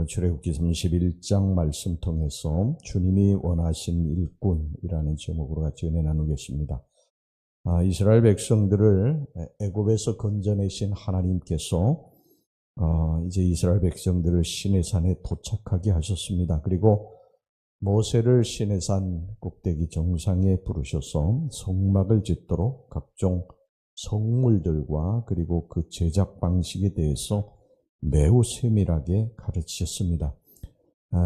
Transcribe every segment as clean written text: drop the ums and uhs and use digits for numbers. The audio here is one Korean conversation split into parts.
출애굽기 31장 말씀 통해서 주님이 원하신 일꾼이라는 제목으로 같이 은혜 나누겠습니다. 이스라엘 백성들을 애굽에서 건져내신 하나님께서 이제 이스라엘 백성들을 시내산에 도착하게 하셨습니다. 그리고 모세를 시내산 꼭대기 정상에 부르셔서 성막을 짓도록 각종 성물들과 그리고 그 제작 방식에 대해서 매우 세밀하게 가르치셨습니다.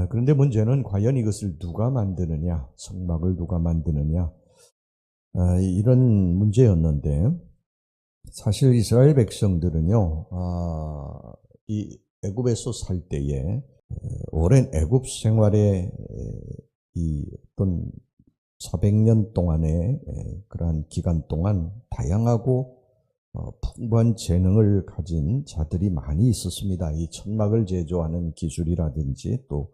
그런데 문제는 과연 이것을 누가 만드느냐, 성막을 누가 만드느냐, 이런 문제였는데, 사실 이스라엘 백성들은요, 이 애굽에서 살 때에 오랜 애굽 생활의 이 어떤 400년 동안의 그러한 기간 동안 다양하고 풍부한 재능을 가진 자들이 많이 있었습니다. 이 천막을 제조하는 기술이라든지 또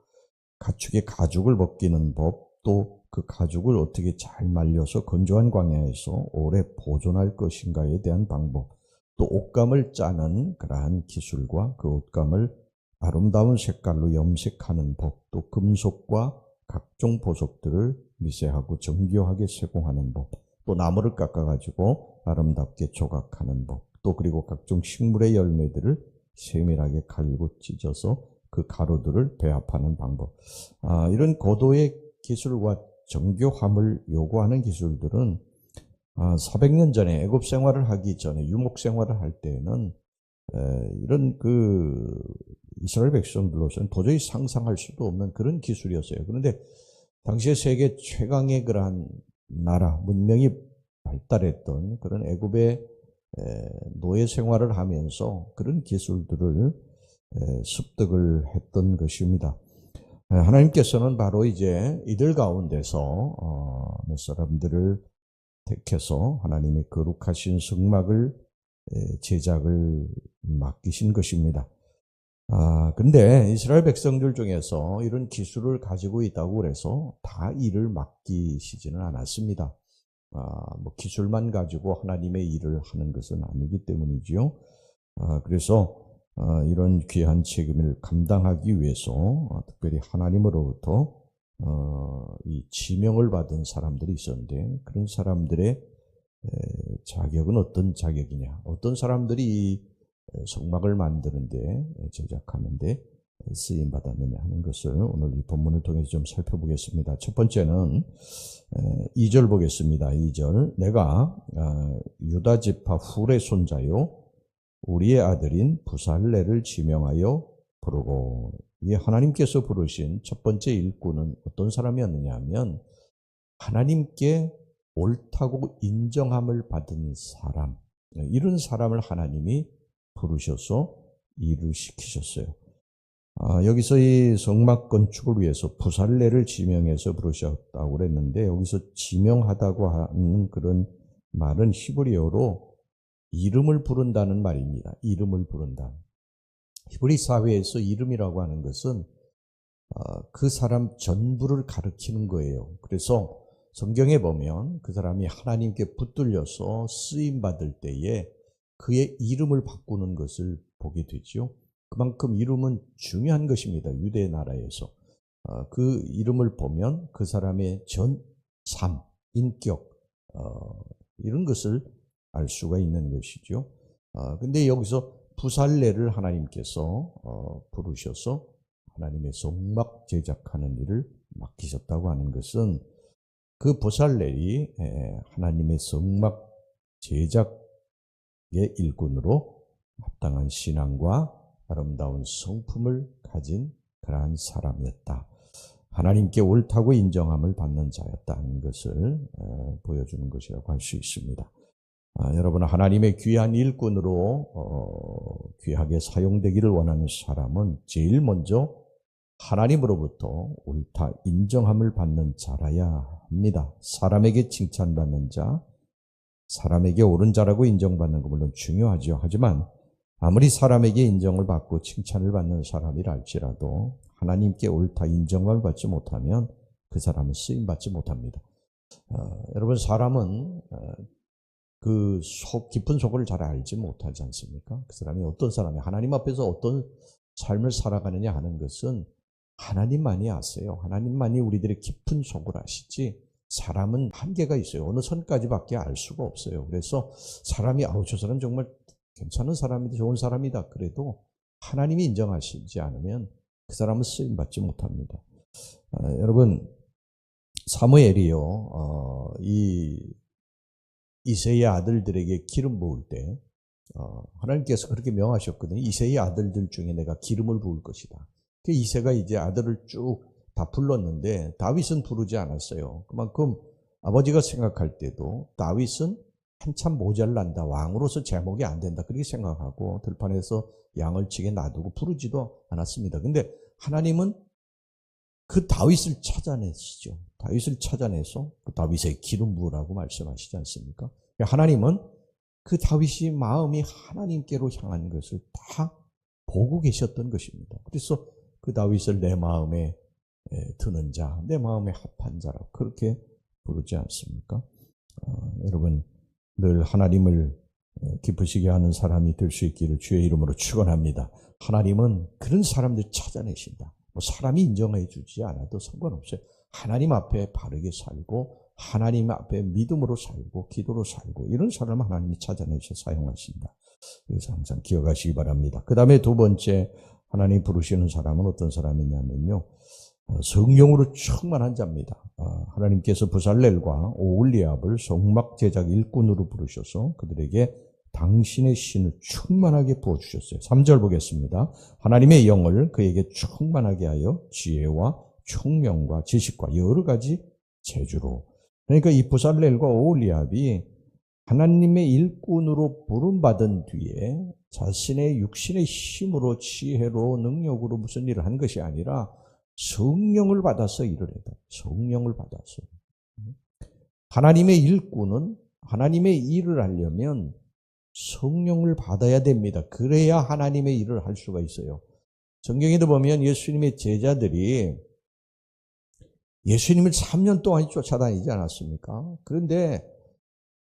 가축의 가죽을 벗기는 법, 또 그 가죽을 어떻게 잘 말려서 건조한 광야에서 오래 보존할 것인가에 대한 방법, 또 옷감을 짜는 그러한 기술과 그 옷감을 아름다운 색깔로 염색하는 법, 또 금속과 각종 보석들을 미세하고 정교하게 세공하는 법, 또 나무를 깎아가지고 아름답게 조각하는 법, 또 그리고 각종 식물의 열매들을 세밀하게 갈고 찢어서 그 가루들을 배합하는 방법, 이런 고도의 기술과 정교함을 요구하는 기술들은 400년 전에 애굽 생활을 하기 전에 유목 생활을 할 때에는 이런 그 이스라엘 백성들로서는 도저히 상상할 수도 없는 그런 기술이었어요. 그런데 당시에 세계 최강의 그러한 나라, 문명이 발달했던 그런 애굽의 노예 생활을 하면서 그런 기술들을 습득을 했던 것입니다. 하나님께서는 바로 이제 이들 가운데서 몇 사람들을 택해서 하나님의 거룩하신 성막을 제작을 맡기신 것입니다. 근데 이스라엘 백성들 중에서 이런 기술을 가지고 있다고 그래서 다 일을 맡기시지는 않았습니다. 뭐 기술만 가지고 하나님의 일을 하는 것은 아니기 때문이지요. 그래서 이런 귀한 책임을 감당하기 위해서 특별히 하나님으로부터 이 지명을 받은 사람들이 있었는데, 그런 사람들의 자격은 어떤 자격이냐, 어떤 사람들이 이 성막을 만드는데, 제작하는데 쓰임 받았느냐 하는 것을 오늘 이 본문을 통해서 좀 살펴보겠습니다. 첫 번째는 2절 보겠습니다. 2절, 내가 유다 지파 훌의 손자요 우리의 아들인 부살레를 지명하여 부르고, 이 하나님께서 부르신 첫 번째 일꾼은 어떤 사람이었느냐 하면 하나님께 옳다고 인정함을 받은 사람, 이런 사람을 하나님이 부르셔서 일을 시키셨어요. 여기서 이 성막 건축을 위해서 부살레를 지명해서 부르셨다고 그랬는데, 여기서 지명하다고 하는 그런 말은 히브리어로 이름을 부른다는 말입니다. 이름을 부른다. 히브리 사회에서 이름이라고 하는 것은 그 사람 전부를 가리키는 거예요. 그래서 성경에 보면 그 사람이 하나님께 붙들려서 쓰임받을 때에 그의 이름을 바꾸는 것을 보게 되죠. 그만큼 이름은 중요한 것입니다. 유대 나라에서. 그 이름을 보면 그 사람의 삶, 인격, 이런 것을 알 수가 있는 것이죠. 근데 여기서 부살레를 하나님께서 부르셔서 하나님의 성막 제작하는 일을 맡기셨다고 하는 것은 그 부살레이 하나님의 성막 제작의 일꾼으로 합당한 신앙과 아름다운 성품을 가진 그러한 사람이었다. 하나님께 옳다고 인정함을 받는 자였다는 것을 보여주는 것이라고 할 수 있습니다. 여러분, 하나님의 귀한 일꾼으로 귀하게 사용되기를 원하는 사람은 제일 먼저 하나님으로부터 옳다 인정함을 받는 자라야 합니다. 사람에게 칭찬받는 자, 사람에게 옳은 자라고 인정받는 거 물론 중요하죠. 하지만 아무리 사람에게 인정을 받고 칭찬을 받는 사람이라 할지라도 하나님께 옳다 인정을 받지 못하면 그 사람은 쓰임받지 못합니다. 여러분, 사람은 그 깊은 속을 잘 알지 못하지 않습니까? 그 사람이 어떤 사람이 하나님 앞에서 어떤 삶을 살아가느냐 하는 것은 하나님만이 아세요. 하나님만이 우리들의 깊은 속을 아시지 사람은 한계가 있어요. 어느 선까지밖에 알 수가 없어요. 그래서 사람이 저 사람 정말 괜찮은 사람이다, 좋은 사람이다 그래도 하나님이 인정하시지 않으면 그 사람은 쓰임받지 못합니다. 여러분 사무엘이요 이새의 아들들에게 기름 부을 때 하나님께서 그렇게 명하셨거든요. 이새의 아들들 중에 내가 기름을 부을 것이다. 그 이새가 이제 아들을 쭉 다 불렀는데 다윗은 부르지 않았어요. 그만큼 아버지가 생각할 때도 다윗은 한참 모자란다. 왕으로서 제목이 안 된다. 그렇게 생각하고 들판에서 양을 치게 놔두고 부르지도 않았습니다. 근데 하나님은 그 다윗을 찾아내시죠. 다윗을 찾아내서 그 다윗의 기름 부으라고 말씀하시지 않습니까? 하나님은 그 다윗이 마음이 하나님께로 향한 것을 다 보고 계셨던 것입니다. 그래서 그 다윗을 내 마음에 드는 자, 내 마음에 합한 자라고 그렇게 부르지 않습니까? 여러분 늘 하나님을 기쁘시게 하는 사람이 될 수 있기를 주의 이름으로 축원합니다. 하나님은 그런 사람들 찾아내신다. 사람이 인정해 주지 않아도 상관없어요. 하나님 앞에 바르게 살고 하나님 앞에 믿음으로 살고 기도로 살고 이런 사람을 하나님이 찾아내셔 사용하신다. 그래서 항상 기억하시기 바랍니다. 그 다음에 두 번째 하나님 부르시는 사람은 어떤 사람이냐면요. 성령으로 충만한 자입니다. 하나님께서 부살렐과 오홀리압을 성막 제작 일꾼으로 부르셔서 그들에게 당신의 신을 충만하게 부어주셨어요. 3절 보겠습니다. 하나님의 영을 그에게 충만하게 하여 지혜와 총명과 지식과 여러 가지 재주로. 그러니까 이 부살렐과 오홀리압이 하나님의 일꾼으로 부름받은 뒤에 자신의 육신의 힘으로 지혜로 능력으로 무슨 일을 한 것이 아니라 성령을 받아서 일을 했다. 성령을 받아서. 하나님의 일꾼은 하나님의 일을 하려면 성령을 받아야 됩니다. 그래야 하나님의 일을 할 수가 있어요. 성경에도 보면 예수님의 제자들이 예수님을 3년 동안 쫓아다니지 않았습니까? 그런데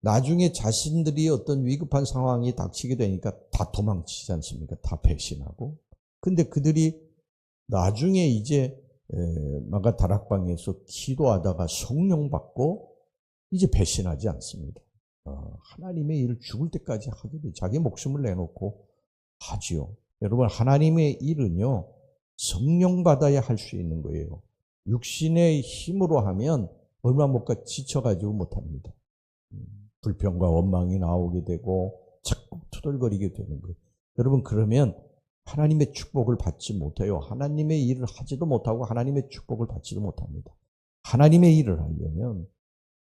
나중에 자신들이 어떤 위급한 상황이 닥치게 되니까 다 도망치지 않습니까? 다 배신하고. 근데 그들이 나중에 이제 마가 다락방에서 기도하다가 성령 받고 이제 배신하지 않습니다. 하나님의 일을 죽을 때까지 하게 돼. 자기 목숨을 내놓고 하지요. 여러분 하나님의 일은요 성령 받아야 할 수 있는 거예요. 육신의 힘으로 하면 얼마 못 가 지쳐가지고 못합니다. 불평과 원망이 나오게 되고 자꾸 투덜거리게 되는 거예요. 여러분 그러면 하나님의 축복을 받지 못해요. 하나님의 일을 하지도 못하고 하나님의 축복을 받지도 못합니다. 하나님의 일을 하려면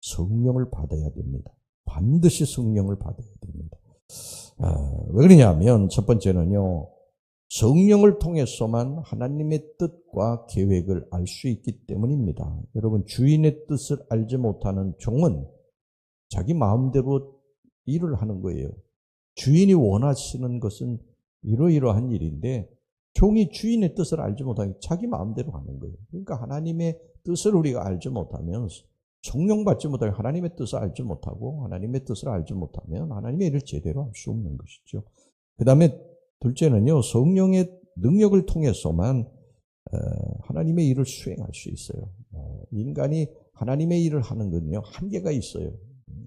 성령을 받아야 됩니다. 반드시 성령을 받아야 됩니다. 왜 그러냐면 첫 번째는요. 성령을 통해서만 하나님의 뜻과 계획을 알 수 있기 때문입니다. 여러분 주인의 뜻을 알지 못하는 종은 자기 마음대로 일을 하는 거예요. 주인이 원하시는 것은 이러이러한 일인데 종이 주인의 뜻을 알지 못하니 자기 마음대로 하는 거예요. 그러니까 하나님의 뜻을 우리가 알지 못하면 성령 받지 못하고 하나님의 뜻을 알지 못하고 하나님의 뜻을 알지 못하면 하나님의 일을 제대로 할 수 없는 것이죠. 그 다음에 둘째는요. 성령의 능력을 통해서만 하나님의 일을 수행할 수 있어요. 인간이 하나님의 일을 하는 건요. 한계가 있어요.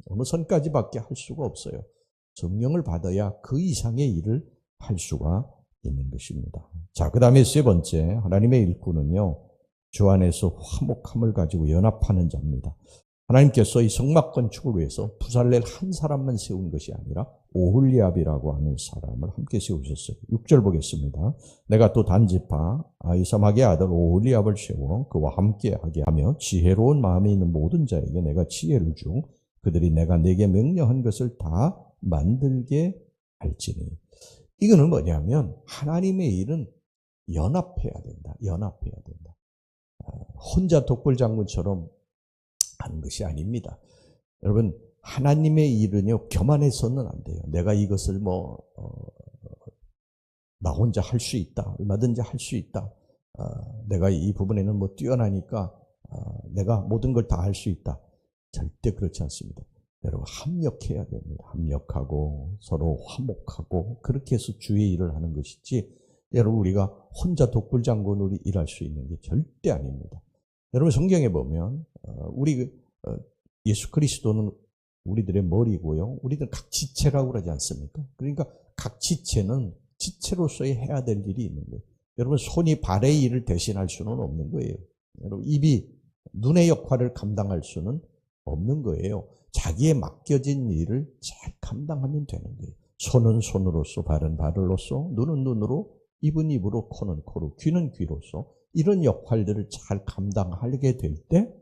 어느 선까지밖에 할 수가 없어요. 성령을 받아야 그 이상의 일을 할 수가 있는 것입니다. 자, 그 다음에 세 번째 하나님의 일꾼은요. 주 안에서 화목함을 가지고 연합하는 자입니다. 하나님께서 이 성막 건축을 위해서 부살렐 한 사람만 세운 것이 아니라 오홀리압이라고 하는 사람을 함께 세우셨어요. 6절 보겠습니다. 내가 또 단지파 아히사막의 아들 오홀리압을 세워 그와 함께하게 하며 지혜로운 마음에 있는 모든 자에게 내가 지혜를 주 그들이 내가 내게 명령한 것을 다 만들게 할지니. 이거는 뭐냐면 하나님의 일은 연합해야 된다. 연합해야 된다. 혼자 독불장군처럼 하는 것이 아닙니다. 여러분 하나님의 일은요 교만해서는 안 돼요. 내가 이것을 나 혼자 할 수 있다. 얼마든지 할 수 있다. 내가 이 부분에는 뛰어나니까 내가 모든 걸 다 할 수 있다. 절대 그렇지 않습니다. 여러분 합력해야 됩니다. 합력하고 서로 화목하고 그렇게 해서 주의 일을 하는 것이지 여러분 우리가 혼자 독불장군으로 일할 수 있는 게 절대 아닙니다. 여러분 성경에 보면 예수 그리스도는 우리들의 머리고요. 우리들 각 지체라고 그러지 않습니까? 그러니까 각 지체는 지체로서의 해야 될 일이 있는 거예요. 여러분 손이 발의 일을 대신할 수는 없는 거예요. 여러분 입이 눈의 역할을 감당할 수는 없는 거예요. 자기에 맡겨진 일을 잘 감당하면 되는 거예요. 손은 손으로서, 발은 발로서, 눈은 눈으로, 입은 입으로, 코는 코로, 귀는 귀로서 이런 역할들을 잘 감당하게 될 때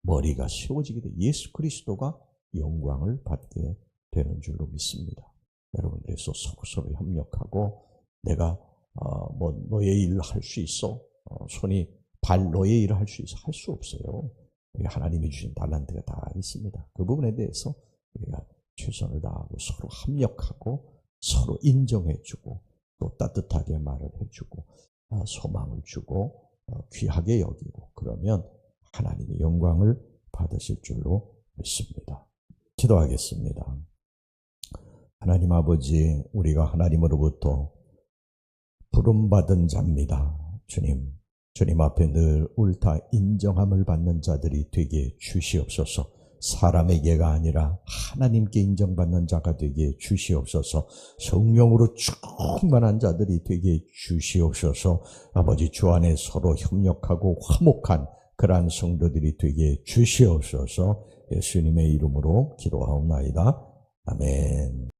머리가 세워지게 돼 예수 그리스도가 영광을 받게 되는 줄로 믿습니다. 여러분 그래서 서로 협력하고 내가 너의 일을 할 수 있어? 손이 발 너의 일을 할 수 있어? 할 수 없어요. 하나님이 주신 달란트가 다 있습니다. 그 부분에 대해서 우리가 최선을 다하고 서로 합력하고 서로 인정해주고 또 따뜻하게 말을 해주고 소망을 주고 귀하게 여기고 그러면 하나님의 영광을 받으실 줄로 믿습니다. 기도하겠습니다. 하나님 아버지, 우리가 하나님으로부터 부름받은 자입니다. 주님 앞에 늘 옳다 인정함을 받는 자들이 되게 주시옵소서. 사람에게가 아니라 하나님께 인정받는 자가 되게 주시옵소서. 성령으로 충만한 자들이 되게 주시옵소서. 아버지 주 안에 서로 협력하고 화목한 그러한 성도들이 되게 주시옵소서. 예수님의 이름으로 기도하옵나이다. 아멘.